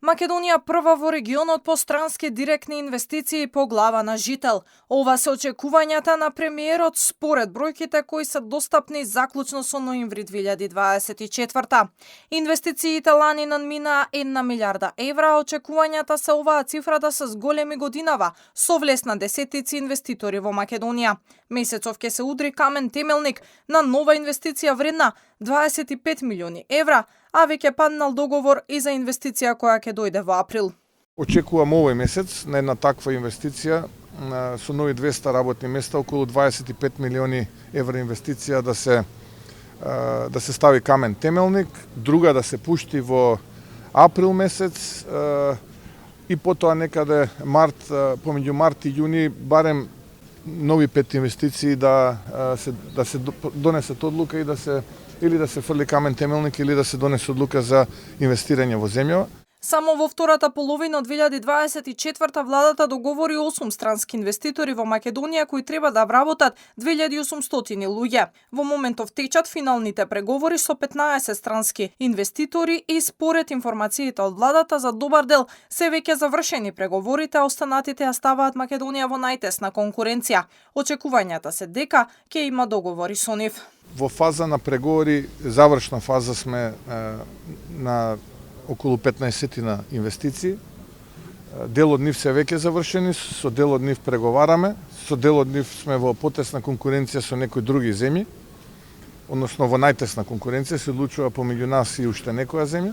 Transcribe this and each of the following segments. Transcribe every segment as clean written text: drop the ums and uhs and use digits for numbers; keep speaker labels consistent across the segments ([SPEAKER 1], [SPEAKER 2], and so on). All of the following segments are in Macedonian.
[SPEAKER 1] Македонија прва во регионот по странски директни инвестиции по глава на жител. Ова се очекувањата на премиерот според бројките кои се достапни заклучно со ноември 2024. Инвестициите лани надминаа 1 милиарда евра, а очекувањата се оваа цифра да се зголеми годинава, со влез на десетици инвеститори во Македонија. Месецов ќе се удри камен темелник на нова инвестиција вредна 25 милиони евра, а веќе паднал договор и за инвестиција која ќе дојде во април.
[SPEAKER 2] Очекувам овој месец на една таква инвестиција со нови 200 работни места, околу 25 милиони евра инвестиција да се стави камен темелник, друга да се пушти во април месец и потоа некаде помеѓу март и јуни барем нови 5 инвестиции да се донесат одлука и да се фрли камен темелник или да се донесе одлука за инвестирање во земја.
[SPEAKER 1] Само во втората половина од 2024 владата договори 8 странски инвеститори во Македонија кои треба да вработат 2800 луѓе. Во моментов течат финалните преговори со 15 странски инвеститори и според информациите од владата за добар дел се веќе завршени преговорите, а останатите ја ставаат Македонија во најтесна конкуренција. Очекувањата се дека ќе има договори со нив.
[SPEAKER 2] Во фаза на преговори, завршна фаза сме на околу 15 на инвестиции. Дел од нив се веќе завршени, со дел од нив преговараме, со дел од нив сме во потесна конкуренција со некои други земји, односно во најтесна конкуренција се одлучува помеѓу нас и уште некоја земја.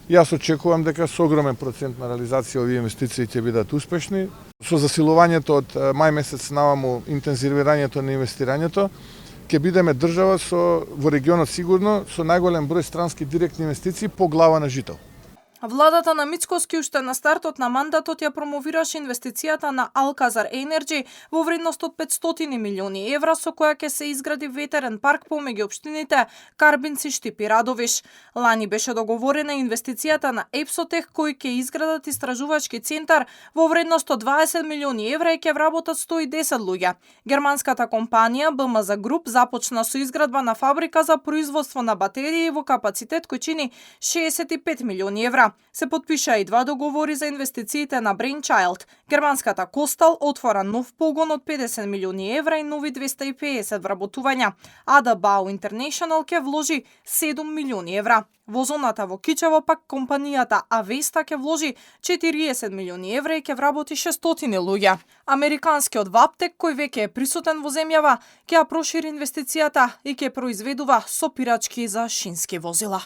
[SPEAKER 2] Јас очекувам дека со огромен процент на реализација овие инвестиции ќе бидат успешни. Со засилувањето од мај месец наваму, интензивирањето на инвестирањето, ќе бидеме држава во регионот сигурно со најголем број странски директни инвестиции по глава на жител.
[SPEAKER 1] Владата на Мицкоски уште на стартот на мандатот ја промовираше инвестицијата на Алказар Енерджи во вредност од 500 милиони евра со која ќе се изгради ветерен парк помеѓу општините Карбинци, Штип и Радовиш. Лани беше договорена инвестицијата на Епсотех кои ќе изградат истражувачки центар во вредност од 20 милиони евра и ќе вработат 110 луѓе. Германската компанија БМЗ Груп започна со изградба на фабрика за производство на батерии во капацитет кој чини 65 милиони евра. Се подпиша и 2 договори за инвестициите на Brainchild. Германската Костал отвора нов погон од 50 милиони евра и нови 250 вработувања. Ада Бау International ќе вложи 7 милиони евра. Во зоната во Кичево пак компанијата Авеста ќе вложи 40 милиони евра и ќе вработи 600 луѓе. Американскиот Ваптек, кој веќе е присутен во земјава, ќе ја прошири инвестицијата и ќе произведува сопирачки за шински возила.